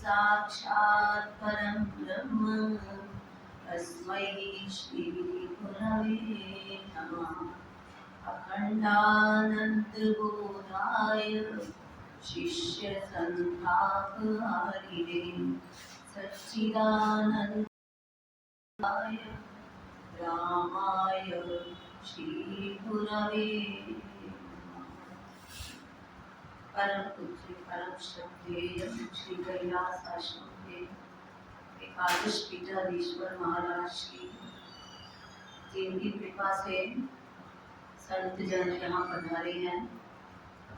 साक्षात् परं ब्रह्म तस्मै श्री गुरवे नमः। अखण्डानन्दबोधाय शिष्य संस्थापकारिणे सच्चिदानन्दाय रामाय श्री गुरवे परम पूज्य परम श्रद्धेय श्री कैलास आश्रम के एकादश पीठाधीश्वर महाराज श्री जिनकी कृपा से संत जन यहाँ पधारे हैं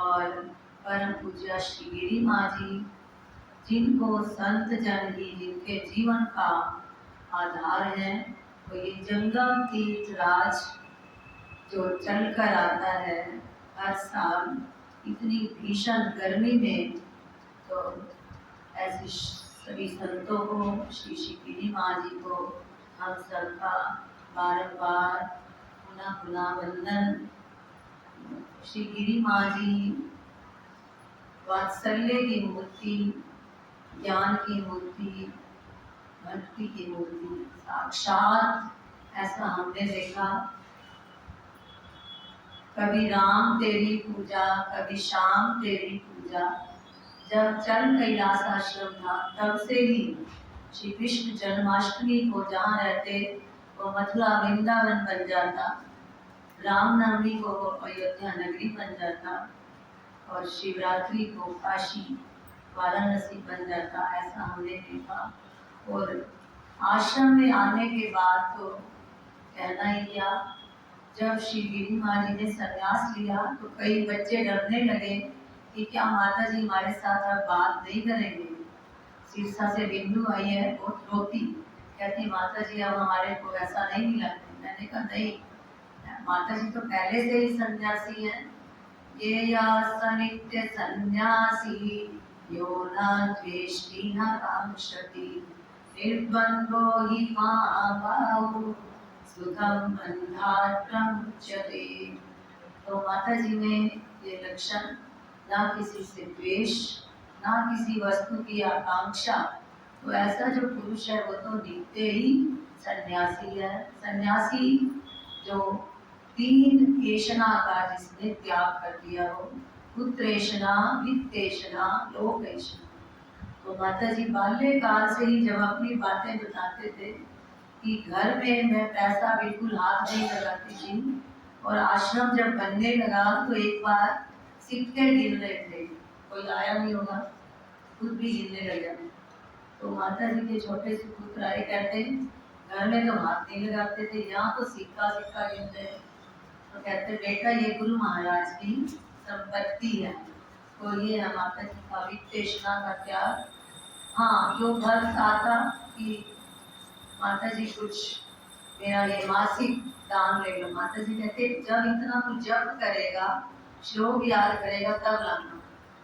और परम पूज्य श्री गिरी माँ जी जिनको संत जन ही जिनके जीवन का आधार है, तो ये जंगम तीर्थ राज जो चल कर आता है हर साल इतनी भीषण गर्मी में, तो ऐसे सभी संतों को श्री श्री गिरी माँ जी को हम सबका बारंबार पुनः पुनः वंदन। श्री गिरी माँ जी वात्सल्य की मूर्ति, ज्ञान की मूर्ति, भक्ति की मूर्ति साक्षात, ऐसा हमने देखा। कभी राम तेरी पूजा, कभी श्याम तेरी पूजा। जब चल कैलास आश्रम था तब से ही श्री कृष्ण जन्माष्टमी को जहाँ रहते वो मथुरा वृंदावन बन जाता, रामनवमी को वो अयोध्या नगरी बन जाता और शिवरात्रि को काशी वाराणसी बन जाता, ऐसा हमने देखा। और आश्रम में आने के बाद तो कहना ही क्या, जब श्री गिरी माँ जी ने संन्यास लिया तो कई बच्चे डरने लगे कि क्या माता जी हमारे साथ अब बात नहीं करेंगे। सिरसा से बिंदु आई है, बहुत रोती, कहती माता जी अब हमारे को ऐसा नहीं मिला। मैंने कहा नहीं, माता जी तो पहले से ही सन्यासी हैं। ये या नित्य सन्यासी यो न द्वेष्टि न कांक्षति निर्द्वन्द्वो हि महाभावो सुखम बंधात् प्रमुच्यते। तो माता जी में ये लक्षण, ना किसी से द्वेष, ना किसी वस्तु की आकांक्षा, तो ऐसा जो पुरुष है वो तो नित्य ही सन्यासी है। सन्यासी जो तीन ऐशना का जिसने त्याग कर दिया हो, पुत्रेशना, वित्तेशना, लोकेशना। तो माता जी बाल्यकाल से ही जब अपनी बातें बताते थे कि घर में मैं पैसा बिल्कुल हाथ नहीं लगाती थी, और आश्रम जब बनने लगा तो एक बार सिक्के गिन रहे थे, कोई आया नहीं होगा, खुद भी गिनने लग जाते। तो माता जी के छोटे से पुत्र आए, कहते घर में तो हाथ नहीं लगाते थे, यहाँ तो सिक्का सिक्का गिन रहे। तो कहते बेटा ये गुरु महाराज की संपत्ति है। तो ये है माता जी का वित्तेशना का त्याग। हाँ, जो भक्त आता कि माता जी कुछ मेरा ये मासिक दान ले लो, माता जी कहते जब इतना कुछ जप करेगा, श्लोक याद करेगा तब लाना,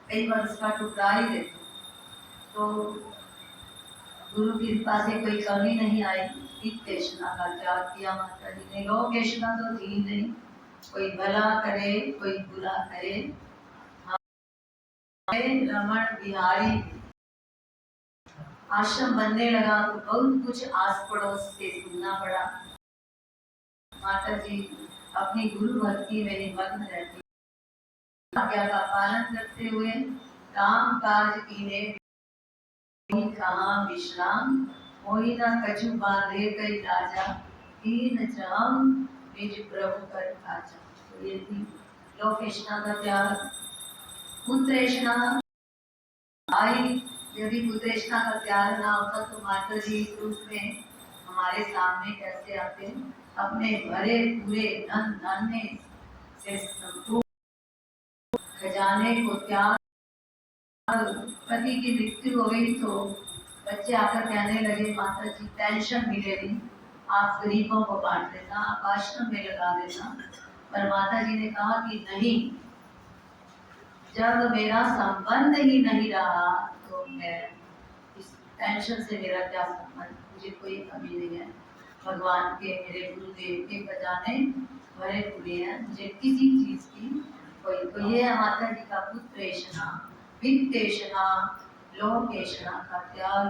कई बार उसका टुकड़ा ही देते। तो गुरु की कृपा से कोई कमी नहीं आई, वित्तेशना का त्याग किया माता जी ने। लोकेशना तो थी नहीं, कोई भला करे कोई बुरा करे। रमण बिहारी आश्रम बनने लगा तो बहुत कुछ आस पड़ोस से सुनना पड़ा। माता जी अपनी गुरु भक्ति में निमग्न रहती, आज्ञा का पालन करते हुए काम काज कीने कहाँ विश्राम, मोहि न कछु बांधे कई राजा, कीन जाम निज प्रभु कर काजा। तो ये थी लोकेशना का त्याग। पुत्रेशना आई, यदि पुत्रेशना का त्याग ना होता तो माता जी इस रूप में हमारे सामने कैसे आते, अपने भरे पूरे धन धान्य से संपूर्ण खजाने को त्याग। पति की मृत्यु हो गई तो बच्चे आकर कहने लगे माता जी पेंशन मिलेगी, आप गरीबों को बांट देना, आप आश्रम में लगा देना। पर माता जी ने कहा कि नहीं, जब मेरा संबंध ही नहीं रहा तो मैं इस पेंशन से मेरा क्या संबंध, मुझे कोई कमी नहीं है। भगवान के मेरे गुरुदेव के खजाने भरे पूरे हैं, मुझे किसी चीज की कोई। तो ये है माता जी का पुत्रेशना, वित्तेशना, लोभ ऐषणा का त्याग।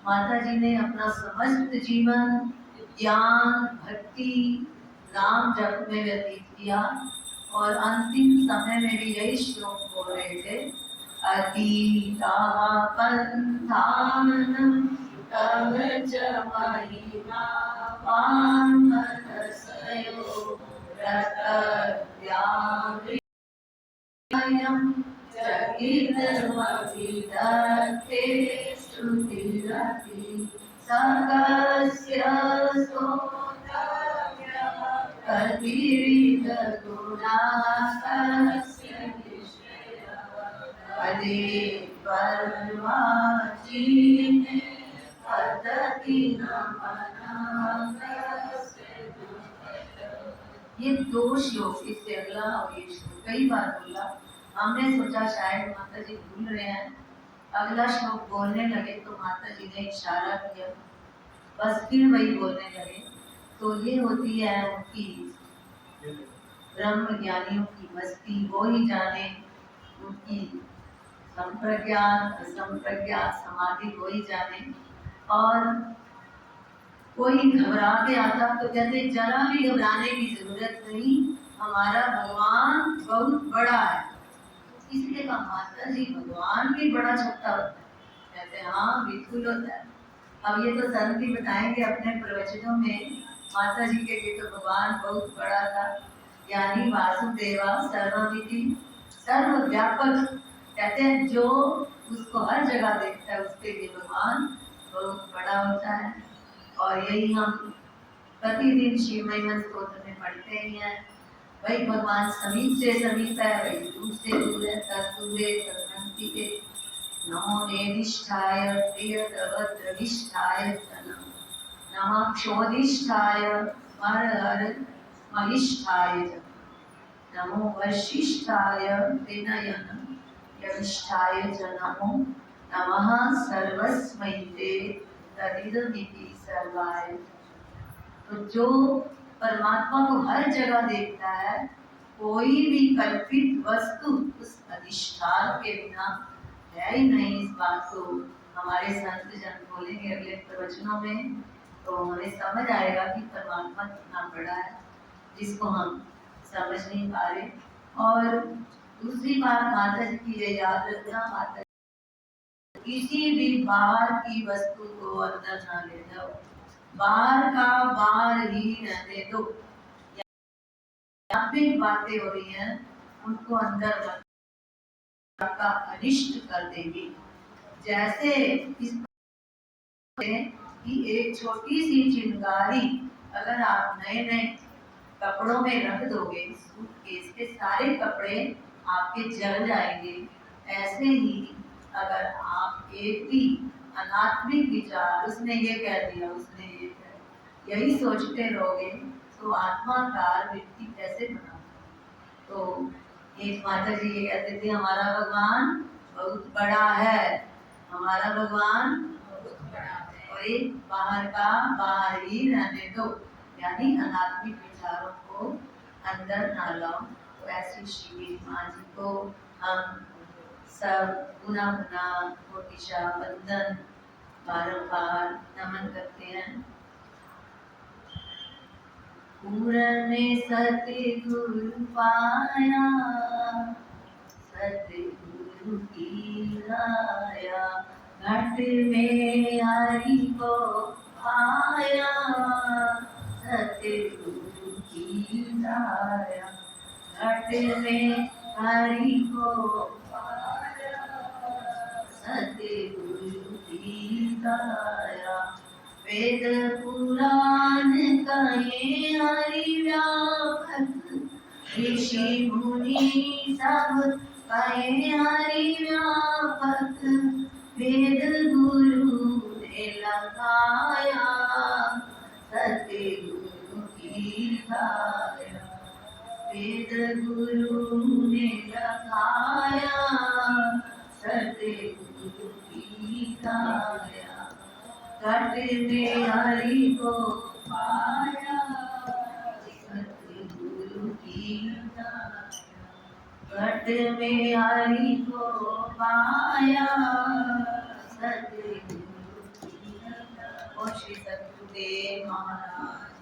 माता जी ने अपना समस्त जीवन ज्ञान भक्ति नाम जप में व्यतीत किया और अंतिम समय में भी यही श्लोक बोल रहे थे, अतीता पंथानम तव च महिमा वान्मनसयो रतव्यामृतम् चकितमभिदत्ते श्रुतिरपि सकस्य स्तोत्रव्यः कतिविधगुणास्तस्य निश्चयः पदे पर्वाचीने पद्धति न ये दो श्लोक, इससे अगला और ये श्लोक कई बार बोला। हमने सोचा शायद माता जी भूल रहे हैं, अगला श्लोक बोलने लगे तो माता जी ने इशारा किया, बस फिर वही बोलने लगे। तो ये होती है उनकी ब्रह्म ज्ञानियों की मस्ती, वो ही जाने उनकी संप्रज्ञात असंप्रज्ञात समाधि वो ही जाने। और कोई घबरा के आता तो कहते जरा भी घबराने की जरूरत नहीं, हमारा भगवान बहुत बड़ा है। इसलिए कहा माता जी भगवान भी बड़ा छोटा होता है। कहते हाँ बिल्कुल होता है। अब ये तो संत ही बताएंगे अपने प्रवचनों में, माता जी के लिए तो भगवान बहुत बड़ा था। यानी वासुदेवा सर्वमिति सर्वव्यापक। कहते हैं जो उसको हर जगह देखता है उसके लिए भगवान बहुत बड़ा होता है। और यही हम प्रतिदिन शिव महिमा स्तोत्र में पढ़ते ही हैं। वही भगवान समीप से समीप है, वही दूर से दूर है, तत्दूरे तत्संति के। नमो नेदिष्ठाय प्रियतवद्रविष्ठाय तनम नमः क्षोदिष्ठाय स्मरहर महिष्ठाय नमो वशिष्ठाय विनयन यविष्ठाय च नमो नमः सर्वस्मै ते तदिदमिति सर्वाय। तो जो परमात्मा को हर जगह देखता है, कोई भी कल्पित वस्तु उस अधिष्ठान के बिना है ही नहीं। इस बात को हमारे संत जन बोलेंगे अगले प्रवचनों में, तो हमें समझ आएगा कि परमात्मा कितना बड़ा है, जिसको हम समझ नहीं पा रहे। और दूसरी बात माता जी की ये याद रखना, माता किसी भी बाहर की वस्तु को अंदर ना ले जाओ, बाहर का बाहर ही रहने दो। यहाँ पे बातें हो रही हैं उनको अंदर का अनिष्ट कर देंगे। जैसे इस कि एक छोटी सी चिंगारी अगर आप नए नए कपड़ों में रख दोगे, सूटकेस के सारे कपड़े आपके जल जाएंगे। ऐसे ही अगर आप एक भी अनात्मिक विचार, उसने ये कह दिया उसने ये कह, यही सोचते रहोगे तो आत्माकार व्यक्ति कैसे बना। तो एक माता जी ये कहते थे हमारा भगवान बहुत बड़ा है, हमारा भगवान बहुत बड़ा है, और एक बाहर का बाहर ही रहने दो, यानी अनात्मिक विचारों को अंदर ना लाओ। तो ऐसी श्री माँ जी को हम सब पुनः पुनः कोटिशा वंदन बारंबार नमन करते हैं। पूरने सतगुरु पाया, सतगुरु की लाया, घट में हरि को पाया, सतगुरु की लाया, घट में हरि को पाया, सतगुरु की लाया। वेद पुराण कहे हरि व्यापक, ऋषि मुनि सब कहे हरि व्यापक, वेद गुरु ने लगाया, सतगुरु की लाया, वेद गुरु ने लगाया, सतगुरु की लाया। घट में हरि को पाया, सतगुरु की लाया, घट में हरि को पाया, सतगुरु की नंदा। और श्री सतगुरुदेव महाराज